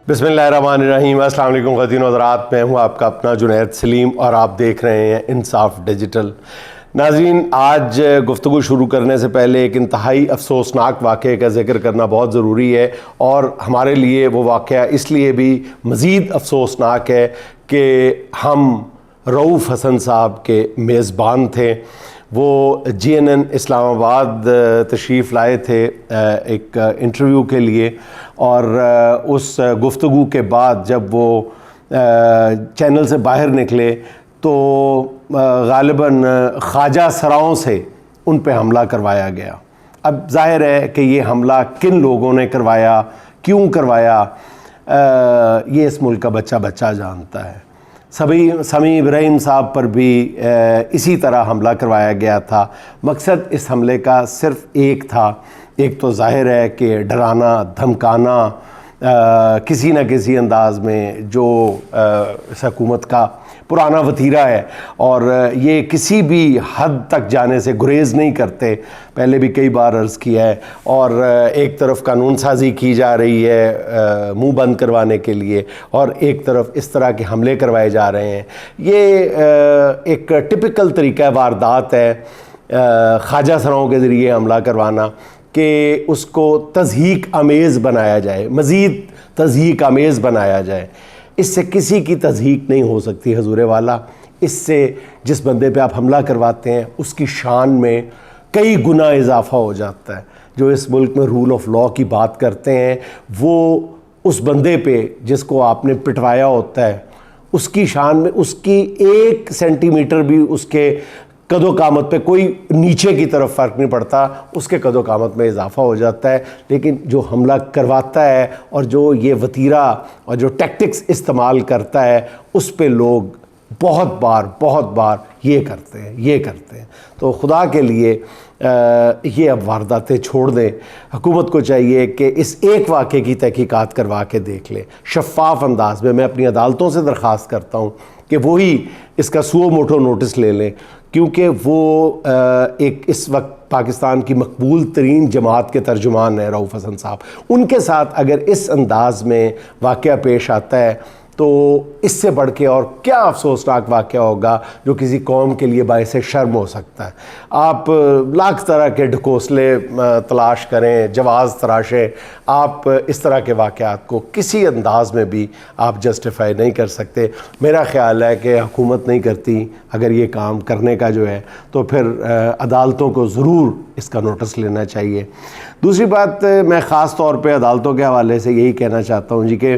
بسم اللہ الرحمن الرحیم۔ السلام علیکم خواتین و حضرات، میں ہوں آپ کا اپنا جنید سلیم اور آپ دیکھ رہے ہیں انصاف ڈیجیٹل۔ ناظرین، آج گفتگو شروع کرنے سے پہلے ایک انتہائی افسوسناک واقعے کا ذکر کرنا بہت ضروری ہے، اور ہمارے لیے وہ واقعہ اس لیے بھی مزید افسوسناک ہے کہ ہم رؤوف حسن صاحب کے میزبان تھے۔ وہ GNN اسلام آباد تشریف لائے تھے ایک انٹرویو کے لیے، اور اس گفتگو کے بعد جب وہ چینل سے باہر نکلے تو غالباً خواجہ سراؤں سے ان پہ حملہ کروایا گیا۔ اب ظاہر ہے کہ یہ حملہ کن لوگوں نے کروایا، کیوں کروایا، یہ اس ملک کا بچہ بچہ جانتا ہے۔ سمیع ابراہیم صاحب پر بھی اسی طرح حملہ کروایا گیا تھا۔ مقصد اس حملے کا صرف ایک تھا، ایک تو ظاہر ہے کہ ڈرانا، دھمکانا کسی نہ کسی انداز میں، جو اس حکومت کا پرانا وتیرہ ہے، اور یہ کسی بھی حد تک جانے سے گریز نہیں کرتے، پہلے بھی کئی بار عرض کیا ہے۔ اور ایک طرف قانون سازی کی جا رہی ہے منہ بند کروانے کے لیے، اور ایک طرف اس طرح کے حملے کروائے جا رہے ہیں۔ یہ ایک ٹپیکل طریقہ واردات ہے خواجہ سراؤں کے ذریعے حملہ کروانا، کہ اس کو تضحیک آمیز بنایا جائے، مزید تضحیک آمیز بنایا جائے۔ اس سے کسی کی تضحیک نہیں ہو سکتی حضور والا۔ اس سے جس بندے پہ آپ حملہ کرواتے ہیں اس کی شان میں کئی گنا اضافہ ہو جاتا ہے۔ جو اس ملک میں رول آف لاء کی بات کرتے ہیں، وہ اس بندے پہ جس کو آپ نے پٹوایا ہوتا ہے، اس کی شان میں اس کی 1 سینٹی میٹر بھی اس کے قد و قامت پہ کوئی نیچے کی طرف فرق نہیں پڑتا، اس کے قد و قامت میں اضافہ ہو جاتا ہے۔ لیکن جو حملہ کرواتا ہے اور جو یہ وتیرہ اور جو ٹیکٹکس استعمال کرتا ہے، اس پہ لوگ بہت بار یہ کرتے ہیں۔ تو خدا کے لیے یہ اب وارداتیں چھوڑ دیں۔ حکومت کو چاہیے کہ اس ایک واقعے کی تحقیقات کروا کے دیکھ لے شفاف انداز میں۔ میں اپنی عدالتوں سے درخواست کرتا ہوں کہ وہی اس کا سو موٹو نوٹس لے لیں، کیونکہ وہ ایک اس وقت پاکستان کی مقبول ترین جماعت کے ترجمان ہیں رؤوف حسن صاحب۔ ان کے ساتھ اگر اس انداز میں واقعہ پیش آتا ہے تو اس سے بڑھ کے اور کیا افسوسناک واقعہ ہوگا جو کسی قوم کے لیے باعث شرم ہو سکتا ہے۔ آپ لاکھ طرح کے ڈھکوسلے تلاش کریں، جواز تراشیں، آپ اس طرح کے واقعات کو کسی انداز میں بھی آپ جسٹیفائی نہیں کر سکتے۔ میرا خیال ہے کہ حکومت نہیں کرتی اگر یہ کام کرنے کا جو ہے، تو پھر عدالتوں کو ضرور اس کا نوٹس لینا چاہیے۔ دوسری بات میں خاص طور پہ عدالتوں کے حوالے سے یہی کہنا چاہتا ہوں کہ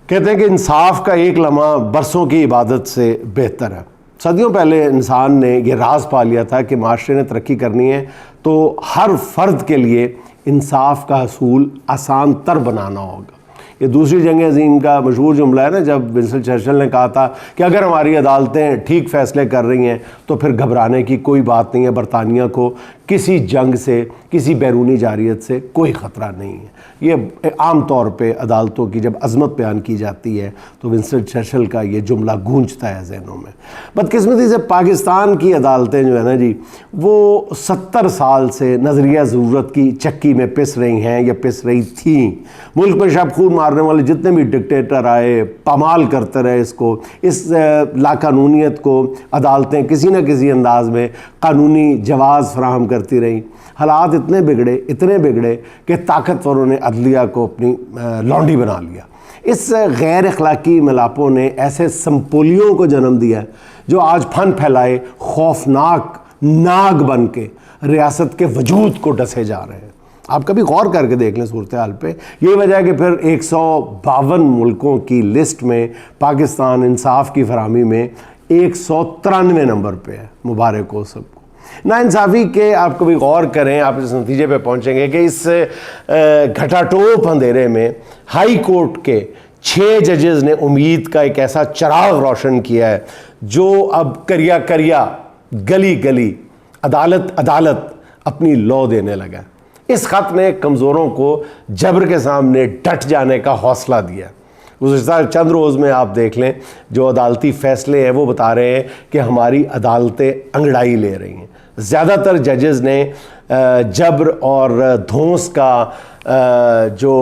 کہتے ہیں کہ انصاف کا ایک لمحہ برسوں کی عبادت سے بہتر ہے۔ صدیوں پہلے انسان نے یہ راز پا لیا تھا کہ معاشرے نے ترقی کرنی ہے تو ہر فرد کے لیے انصاف کا حصول آسان تر بنانا ہوگا۔ یہ دوسری جنگ عظیم کا مشہور جملہ ہے نا، جب ونسٹن چرچل نے کہا تھا کہ اگر ہماری عدالتیں ٹھیک فیصلے کر رہی ہیں تو پھر گھبرانے کی کوئی بات نہیں ہے، برطانیہ کو کسی جنگ سے، کسی بیرونی جارحیت سے کوئی خطرہ نہیں ہے۔ یہ عام طور پہ عدالتوں کی جب عظمت بیان کی جاتی ہے تو ونسٹن چرچل کا یہ جملہ گونجتا ہے ذہنوں میں۔ بدقسمتی سے پاکستان کی عدالتیں جو ہے نا جی، وہ 70 سال سے نظریہ ضرورت کی چکی میں پس رہی ہیں یا پس رہی تھیں۔ ملک میں شب خون مارنے والے جتنے بھی ڈکٹیٹر آئے، پامال کرتے رہے اس لاقانونیت کو عدالتیں کسی نہ کسی انداز میں قانونی جواز فراہم کرتی رہیں۔ حالات اتنے بگڑے کہ طاقتوروں نے عدلیہ کو اپنی لونڈی بنا لیا۔ اس غیر اخلاقی ملاپوں نے ایسے سمپولیوں کو جنم دیا جو آج پھن پھیلائے خوفناک ناگ بن کے ریاست کے وجود کو ڈسے جا رہے ہیں۔ آپ کبھی غور کر کے دیکھ لیں صورتحال پہ۔ یہی وجہ ہے کہ پھر 152 ملکوں کی لسٹ میں پاکستان انصاف کی فراہمی میں 193 نمبر پہ ہے۔ مبارک ہو سب کو۔ ناانصافی کے آپ کبھی غور کریں، آپ اس نتیجے پہ پہنچیں گے کہ اس گھٹا ٹوپ اندھیرے میں ہائی کورٹ کے 6 ججز نے امید کا ایک ایسا چراغ روشن کیا ہے جو اب کریا گلی عدالت اپنی لو دینے لگا۔ اس خط نے کمزوروں کو جبر کے سامنے ڈٹ جانے کا حوصلہ دیا۔ گزشتہ چند روز میں آپ دیکھ لیں جو عدالتی فیصلے ہیں وہ بتا رہے ہیں کہ ہماری عدالتیں انگڑائی لے رہی ہیں۔ زیادہ تر ججز نے جبر اور دھونس کا جو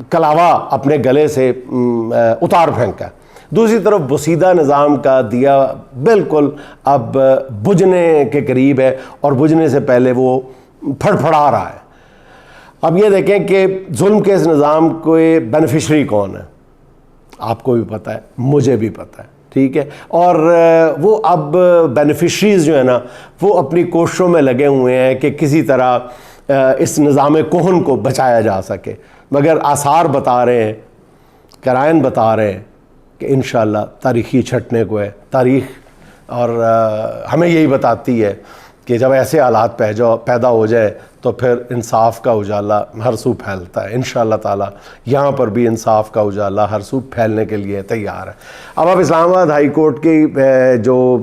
کلاوا اپنے گلے سے اتار پھینکا. دوسری طرف بسیدہ نظام کا دیا بالکل اب بجھنے کے قریب ہے اور بجھنے سے پہلے وہ پھڑپھڑا رہا ہے. اب یہ دیکھیں کہ ظلم کے اس نظام کے بینیفیشری کون ہے. آپ کو بھی پتہ ہے, مجھے بھی پتہ ہے, ٹھیک ہے. اور وہ اب بینیفیشریز جو ہے نا وہ اپنی کوششوں میں لگے ہوئے ہیں کہ کسی طرح اس نظام کہن کو بچایا جا سکے, مگر آثار بتا رہے ہیں, قرائن بتا رہے ہیں کہ انشاءاللہ تاریخی چھٹنے کو ہے. تاریخ اور ہمیں یہی بتاتی ہے کہ جب ایسے حالات پیدا ہو جائے تو پھر انصاف کا اجالا ہر سو پھیلتا ہے. انشاءاللہ تعالی یہاں پر بھی انصاف کا اجالا ہر سو پھیلنے کے لیے تیار ہے. اب آپ اسلام آباد ہائی کورٹ کی جو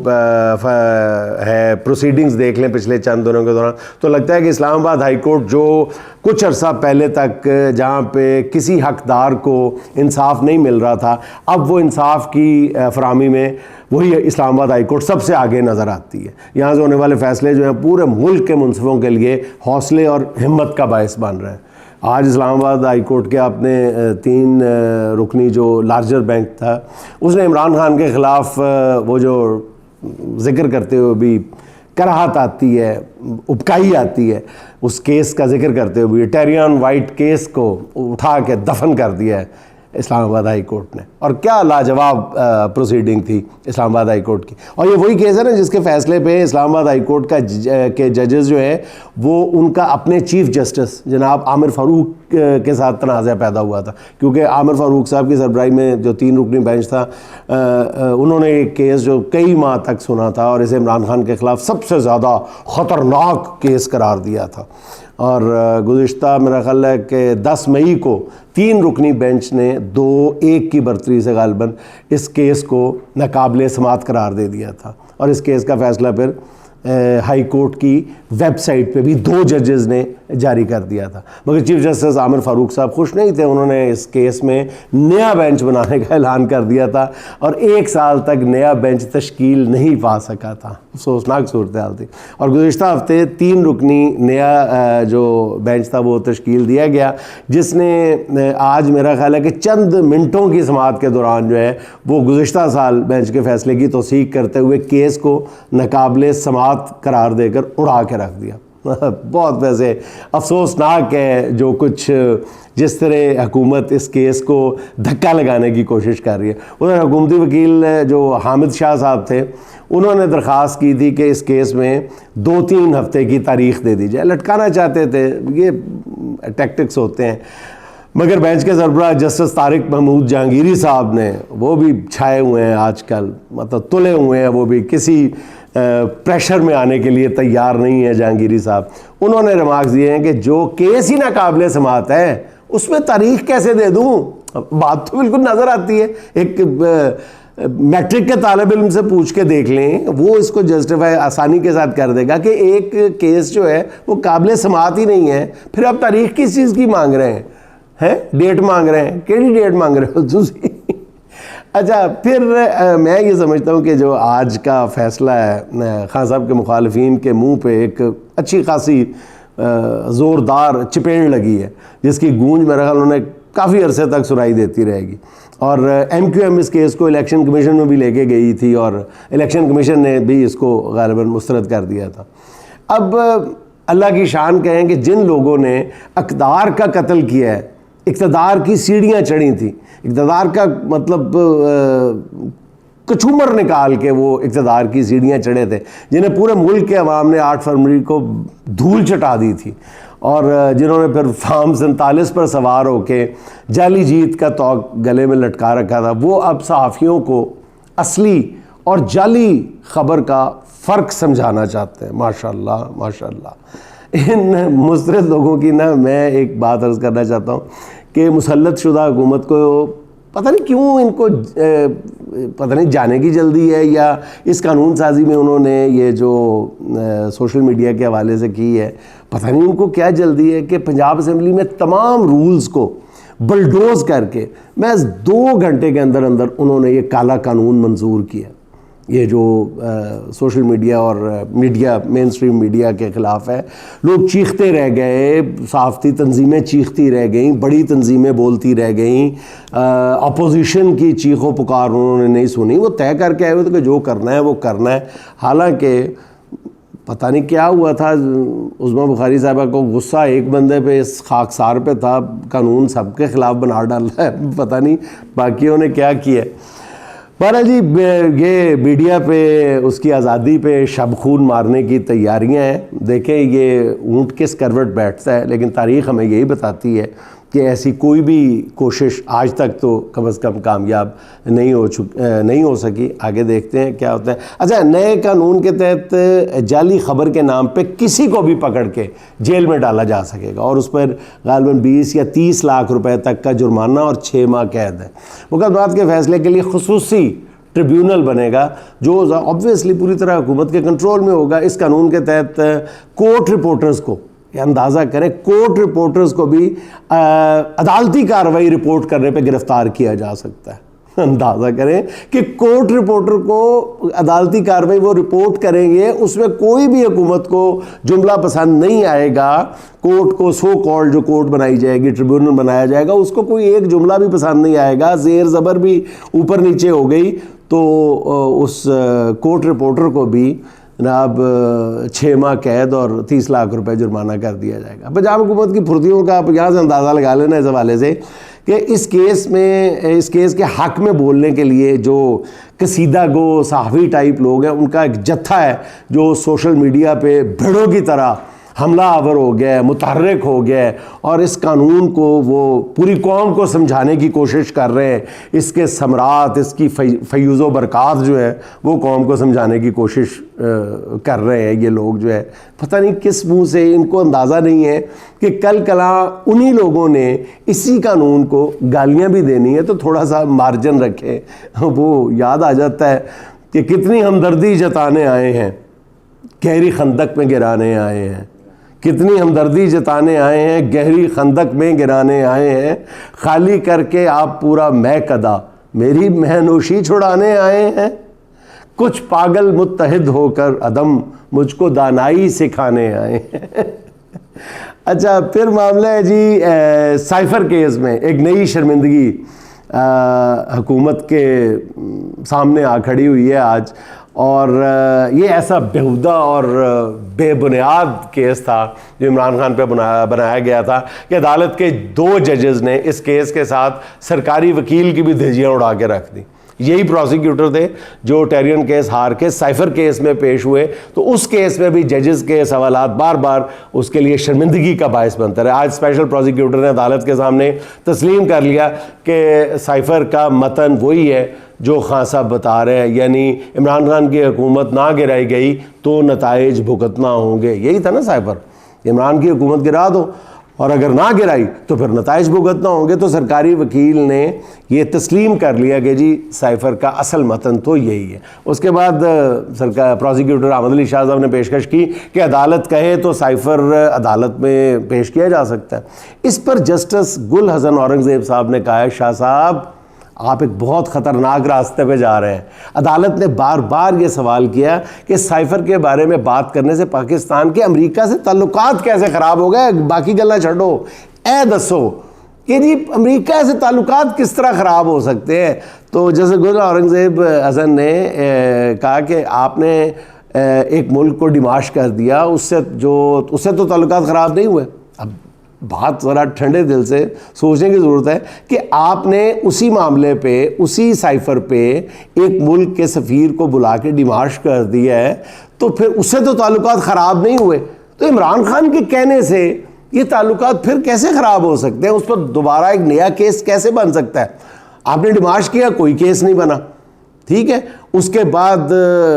ہے پروسیڈنگز دیکھ لیں پچھلے چند دنوں کے دوران, تو لگتا ہے کہ اسلام آباد ہائی کورٹ جو کچھ عرصہ پہلے تک جہاں پہ کسی حقدار کو انصاف نہیں مل رہا تھا, اب وہ انصاف کی فراہمی میں وہی اسلام آباد ہائی کورٹ سب سے آگے نظر آتی ہے. یہاں سے ہونے والے فیصلے جو ہیں پورے ملک کے منصفوں کے لیے حوصلے اور ہمت کا باعث بن رہے ہیں. آج اسلام آباد ہائی کورٹ کے آپ نے 3 رکنی جو لارجر بینچ تھا, اس نے عمران خان کے خلاف وہ جو ذکر کرتے ہوئے بھی کراہت آتی ہے, ابکائی آتی ہے, اس کیس کا ذکر کرتے ہوئے بھی ٹیریان وائٹ کیس کو اٹھا کے دفن کر دیا ہے اسلام آباد ہائی کورٹ نے. اور کیا لاجواب پروسیڈنگ تھی اسلام آباد ہائی کورٹ کی. اور یہ وہی کیس ہے نا جس کے فیصلے پہ اسلام آباد ہائی کورٹ کے ججز جو ہیں وہ ان کا اپنے چیف جسٹس جناب عامر فاروق کے ساتھ تنازع پیدا ہوا تھا, کیونکہ عامر فاروق صاحب کی سربراہی میں جو 3 رکنی بینچ تھا انہوں نے ایک کیس جو کئی ماہ تک سنا تھا اور اسے عمران خان کے خلاف سب سے زیادہ خطرناک کیس قرار دیا تھا. اور گزشتہ میرا خیال ہے کہ 10 مئی کو 3 رکنی بینچ نے 2-1 کی برتری سے غالباً اس کیس کو ناقابل سماعت قرار دے دیا تھا. اور اس کیس کا فیصلہ پھر ہائی کورٹ کی ویب سائٹ پہ بھی 2 ججز نے جاری کر دیا تھا. مگر چیف جسٹس عامر فاروق صاحب خوش نہیں تھے, انہوں نے اس کیس میں نیا بینچ بنانے کا اعلان کر دیا تھا اور 1 سال تک نیا بینچ تشکیل نہیں پا سکا تھا. افسوسناک صورتحال تھی. اور گزشتہ ہفتے 3 رکنی نیا جو بینچ تھا وہ تشکیل دیا گیا, جس نے آج میرا خیال ہے کہ چند منٹوں کی سماعت کے دوران جو ہے وہ گزشتہ سال بینچ کے فیصلے کی توثیق کرتے ہوئے کیس کو ناقابل سماعت قرار دے کر اڑا کے رکھ دیا. بہت ویسے افسوسناک ہے جو کچھ جس طرح حکومت اس کیس کو دھکا لگانے کی کوشش کر رہی ہے. ادھر حکومتی وکیل جو حامد شاہ صاحب تھے انہوں نے درخواست کی تھی کہ اس کیس میں 2-3 ہفتے کی تاریخ دے دی جائے, لٹکانا چاہتے تھے. یہ ٹیکٹکس ہوتے ہیں. مگر بینچ کے سربراہ جسٹس طارق محمود جہانگیری صاحب نے, وہ بھی چھائے ہوئے ہیں آج کل, مطلب تلے ہوئے ہیں, وہ بھی کسی پریشر میں آنے کے لیے تیار نہیں ہے جہانگیری صاحب. انہوں نے ریمارکس دیے ہیں کہ جو کیس ہی ناقابل سماعت ہے اس میں تاریخ کیسے دے دوں. بات تو بالکل نظر آتی ہے. ایک میٹرک کے طالب علم سے پوچھ کے دیکھ لیں, وہ اس کو جسٹیفائی آسانی کے ساتھ کر دے گا کہ ایک کیس جو ہے وہ قابل سماعت ہی نہیں ہے, پھر آپ تاریخ کس چیز کی مانگ رہے ہیں, ڈیٹ مانگ رہے ہیں, کیڑی ڈیٹ مانگ رہے ہو دوسری. اچھا, پھر میں یہ سمجھتا ہوں کہ جو آج کا فیصلہ ہے خان صاحب کے مخالفین کے منہ پہ ایک اچھی خاصی زوردار چپیڑ لگی ہے, جس کی گونج میرا خیال انہیں کافی عرصے تک سنائی دیتی رہے گی. اور ایم کیو ایم اس کیس کو الیکشن کمیشن میں بھی لے کے گئی تھی اور الیکشن کمیشن نے بھی اس کو غالباً مسترد کر دیا تھا. اب اللہ کی شان کہیں کہ جن لوگوں نے اقدار کا قتل کیا ہے, اقتدار کی سیڑھیاں چڑھی تھیں, اقتدار کا مطلب کچومر نکال کے وہ اقتدار کی سیڑھیاں چڑھے تھے, جنہیں پورے ملک کے عوام نے 8 فروری کو دھول چٹا دی تھی, اور جنہوں نے پھر فارم 47 پر سوار ہو کے جعلی جیت کا توق گلے میں لٹکا رکھا تھا, وہ اب صحافیوں کو اصلی اور جعلی خبر کا فرق سمجھانا چاہتے ہیں. ماشاءاللہ ماشاءاللہ. ان مسترد لوگوں کی میں ایک بات عرض کرنا چاہتا ہوں کہ مسلط شدہ حکومت کو پتہ نہیں کیوں ان کو پتہ نہیں جانے کی جلدی ہے, یا اس قانون سازی میں انہوں نے یہ جو سوشل میڈیا کے حوالے سے کی ہے, پتہ نہیں ان کو کیا جلدی ہے کہ پنجاب اسمبلی میں تمام رولز کو بلڈوز کر کے محض 2 گھنٹے کے اندر انہوں نے یہ کالا قانون منظور کیا. یہ جو سوشل میڈیا اور میڈیا مین اسٹریم میڈیا کے خلاف ہے. لوگ چیختے رہ گئے, صحافتی تنظیمیں چیختی رہ گئیں, بڑی تنظیمیں بولتی رہ گئیں, اپوزیشن کی چیخ و پکار انہوں نے نہیں سنی. وہ طے کر کے آئے ہوئے تھے کہ جو کرنا ہے وہ کرنا ہے. حالانکہ پتہ نہیں کیا ہوا تھا, عظمیٰ بخاری صاحبہ کو غصہ ایک بندے پہ اس خاکسار پہ تھا, قانون سب کے خلاف بنا ڈالا ہے, پتہ نہیں باقیوں نے کیا کیا ہے. بہرحال جی یہ میڈیا پہ اس کی آزادی پہ شب خون مارنے کی تیاریاں ہیں. دیکھیں یہ اونٹ کس کروٹ بیٹھتا ہے, لیکن تاریخ ہمیں یہی بتاتی ہے کہ ایسی کوئی بھی کوشش آج تک تو کم از کم کامیاب نہیں ہو سکی. آگے دیکھتے ہیں کیا ہوتا ہے. اچھا, نئے قانون کے تحت جعلی خبر کے نام پہ کسی کو بھی پکڑ کے جیل میں ڈالا جا سکے گا, اور اس پر غالباً 20 یا 30 لاکھ روپے تک کا جرمانہ اور 6 ماہ قید ہے. مقدمات کے فیصلے کے لیے خصوصی ٹریبیونل بنے گا جو آبویسلی پوری طرح حکومت کے کنٹرول میں ہوگا. اس قانون کے تحت کورٹ رپورٹرز کو, اندازہ کریں, کورٹ رپورٹرز کو بھی عدالتی کارروائی رپورٹ کرنے پہ گرفتار کیا جا سکتا ہے. اندازہ کریں کہ کورٹ رپورٹر کو عدالتی کارروائی وہ رپورٹ کریں گے, اس میں کوئی بھی حکومت کو جملہ پسند نہیں آئے گا, کورٹ کو سو کالڈ جو کورٹ بنائی جائے گی, ٹریبیونل بنایا جائے گا, اس کو کوئی ایک جملہ بھی پسند نہیں آئے گا, زیر زبر بھی اوپر نیچے ہو گئی تو اس کورٹ رپورٹر کو بھی جناب 6 ماہ قید اور 30 لاکھ روپے جرمانہ کر دیا جائے گا. پنجاب حکومت کی پھرتیوں کا آپ یہاں سے اندازہ لگا لینا اس حوالے سے کہ اس کیس کے حق میں بولنے کے لیے جو قصیدہ گو صحافی ٹائپ لوگ ہیں, ان کا ایک جتھا ہے جو سوشل میڈیا پہ بھیڑوں کی طرح حملہ آور ہو گیا ہے, متحرک ہو گیا ہے, اور اس قانون کو وہ پوری قوم کو سمجھانے کی کوشش کر رہے ہیں. اس کے ثمرات, اس کی فیوز و برکات جو ہے وہ قوم کو سمجھانے کی کوشش کر رہے ہیں یہ لوگ جو ہے. پتہ نہیں کس منہ سے, ان کو اندازہ نہیں ہے کہ کل کلاں انہی لوگوں نے اسی قانون کو گالیاں بھی دینی ہے, تو تھوڑا سا مارجن رکھیں. وہ یاد آ جاتا ہے کہ کتنی ہمدردی جتانے آئے ہیں, گہری خندق میں گرانے آئے ہیں, کتنی ہمدردی جتانے آئے ہیں, گہری خندق میں گرانے آئے ہیں, خالی کر کے آپ پورا میں قدا میری مہنوشی چھڑانے آئے ہیں, کچھ پاگل متحد ہو کر عدم مجھ کو دانائی سکھانے آئے ہیں. اچھا, پھر معاملہ ہے جی سائفر کیس میں ایک نئی شرمندگی حکومت کے سامنے آ کھڑی ہوئی ہے آج, اور یہ ایسا بیہودہ اور بے بنیاد کیس تھا جو عمران خان پہ بنایا گیا تھا کہ عدالت کے 2 ججز نے اس کیس کے ساتھ سرکاری وکیل کی بھی دھجیاں اڑا کے رکھ دی. یہی پروسیکیوٹر تھے جو ٹیرین کیس ہار کے سائفر کیس میں پیش ہوئے, تو اس کیس میں بھی ججز کے سوالات بار بار اس کے لیے شرمندگی کا باعث بنتا رہا. آج اسپیشل پروسیکیوٹر نے عدالت کے سامنے تسلیم کر لیا کہ سائفر کا متن وہی ہے جو خان صاحب بتا رہے ہیں, یعنی عمران خان کی حکومت نہ گرائی گئی تو نتائج بھگتنا ہوں گے. یہی تھا نا سائفر, عمران کی حکومت گرا دو اور اگر نہ گرائی تو پھر نتائج بھگتنا ہوں گے. تو سرکاری وکیل نے یہ تسلیم کر لیا کہ جی سائفر کا اصل متن تو یہی ہے. اس کے بعد پروسیکیوٹر احمد علی شاہ صاحب نے پیشکش کی کہ عدالت کہے تو سائفر عدالت میں پیش کیا جا سکتا ہے. اس پر جسٹس گل حسن اورنگزیب صاحب نے کہا ہے, شاہ صاحب آپ ایک بہت خطرناک راستے پہ جا رہے ہیں. عدالت نے بار بار یہ سوال کیا کہ سائفر کے بارے میں بات کرنے سے پاکستان کے امریکہ سے تعلقات کیسے خراب ہو گئے, باقی گلا چھڑو, اے دسو کہ جی امریکہ سے تعلقات کس طرح خراب ہو سکتے ہیں. تو جیسے گل اورنگزیب حسن نے کہا کہ آپ نے ایک ملک کو ڈیماش کر دیا, اس سے تو تعلقات خراب نہیں ہوئے. اب بات ذرا ٹھنڈے دل سے سوچنے کی ضرورت ہے کہ آپ نے اسی معاملے پہ, اسی سائفر پہ ایک ملک کے سفیر کو بلا کے ڈیمارش کر دیا ہے, تو پھر اس سے تو تعلقات خراب نہیں ہوئے. تو عمران خان کے کہنے سے یہ تعلقات پھر کیسے خراب ہو سکتے ہیں, اس پر دوبارہ ایک نیا کیس کیسے بن سکتا ہے. آپ نے ڈیمارش کیا, کوئی کیس نہیں بنا, ٹھیک ہے. اس کے بعد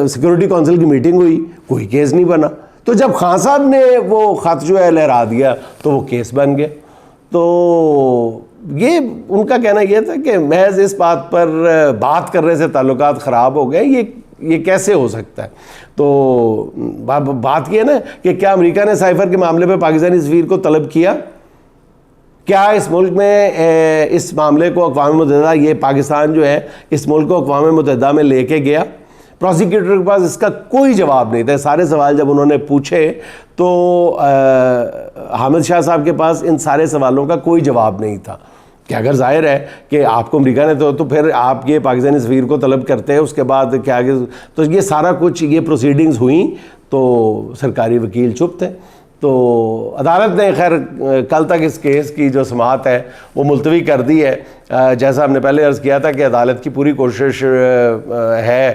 سیکورٹی کونسل کی میٹنگ ہوئی, کوئی کیس نہیں بنا. تو جب خان صاحب نے وہ خط جو ہے لہرا دیا تو وہ کیس بن گیا. تو یہ ان کا کہنا یہ تھا کہ محض اس بات پر بات کرنے سے تعلقات خراب ہو گئے, یہ کیسے ہو سکتا ہے. تو بات یہ ہے نا کہ کیا امریکہ نے سائفر کے معاملے پہ پاکستانی سفیر کو طلب کیا, کیا اس ملک میں اس معاملے کو اقوام متحدہ, یہ پاکستان جو ہے اس ملک کو اقوام متحدہ میں لے کے گیا. پروسیکیوٹر کے پاس اس کا کوئی جواب نہیں تھا. سارے سوال جب انہوں نے پوچھے تو حامد شاہ صاحب کے پاس ان سارے سوالوں کا کوئی جواب نہیں تھا کہ اگر ظاہر ہے کہ آپ کو امریکہ نے تو پھر آپ یہ پاکستانی سفیر کو طلب کرتے ہیں, اس کے بعد کیا آگے, تو یہ سارا کچھ یہ پروسیڈنگز ہوئیں تو سرکاری وکیل چپ تھے. تو عدالت نے خیر کل تک اس کیس کی جو سماعت ہے وہ ملتوی کر دی ہے. جیسا ہم نے پہلے عرض کیا تھا کہ عدالت کی پوری کوشش ہے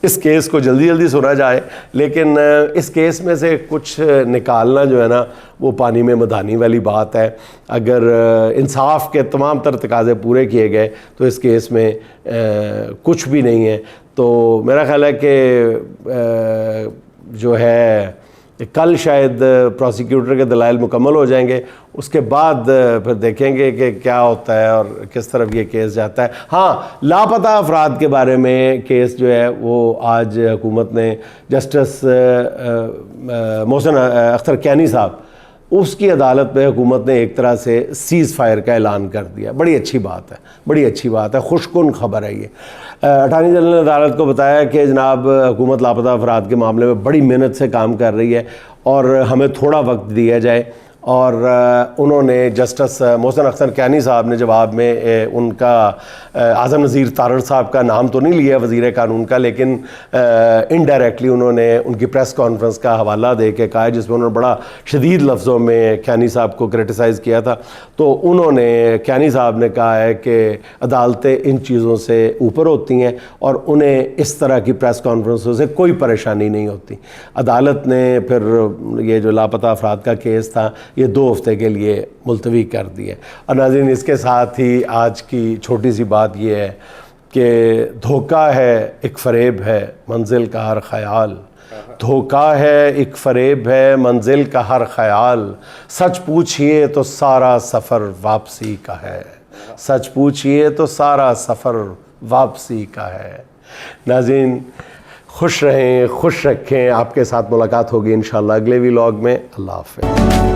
اس کیس کو جلدی جلدی سنا جائے, لیکن اس کیس میں سے کچھ نکالنا جو ہے نا وہ پانی میں مدھانی والی بات ہے. اگر انصاف کے تمام تر تقاضے پورے کیے گئے تو اس کیس میں کچھ بھی نہیں ہے. تو میرا خیال ہے کہ جو ہے کل شاید پروسیکیوٹر کے دلائل مکمل ہو جائیں گے, اس کے بعد پھر دیکھیں گے کہ کیا ہوتا ہے اور کس طرف یہ کیس جاتا ہے. ہاں, لاپتہ افراد کے بارے میں کیس جو ہے وہ آج حکومت نے جسٹس محسن اختر کینی صاحب, اس کی عدالت میں حکومت نے ایک طرح سے سیز فائر کا اعلان کر دیا. بڑی اچھی بات ہے, بڑی اچھی بات ہے, خوش کن خبر ہے یہ. اٹارنی جنرل نے عدالت کو بتایا کہ جناب حکومت لاپتہ افراد کے معاملے میں بڑی محنت سے کام کر رہی ہے اور ہمیں تھوڑا وقت دیا جائے. اور انہوں نے جسٹس محسن اختر کینی صاحب نے جواب میں ان کا اعظم نذیر تارڑ صاحب کا نام تو نہیں لیا وزیر قانون کا, لیکن انڈائریکٹلی انہوں نے ان کی پریس کانفرنس کا حوالہ دے کے کہا, جس میں انہوں نے بڑا شدید لفظوں میں کینی صاحب کو کرٹیسائز کیا تھا. تو انہوں نے کینی صاحب نے کہا ہے کہ عدالتیں ان چیزوں سے اوپر ہوتی ہیں اور انہیں اس طرح کی پریس کانفرنسوں سے کوئی پریشانی نہیں ہوتی. عدالت نے پھر یہ جو لاپتہ افراد کا کیس تھا یہ 2 ہفتے کے لیے ملتوی کر دی ہے. اور ناظرین, اس کے ساتھ ہی آج کی چھوٹی سی بات یہ ہے کہ دھوکہ ہے ایک فریب ہے منزل کا ہر خیال, دھوکہ ہے ایک فریب ہے منزل کا ہر خیال, سچ پوچھئے تو سارا سفر واپسی کا ہے, سچ پوچھئے تو سارا سفر واپسی کا ہے. ناظرین خوش رہیں, خوش رکھیں. آپ کے ساتھ ملاقات ہوگی انشاءاللہ اگلے ولاگ میں. اللہ حافظ.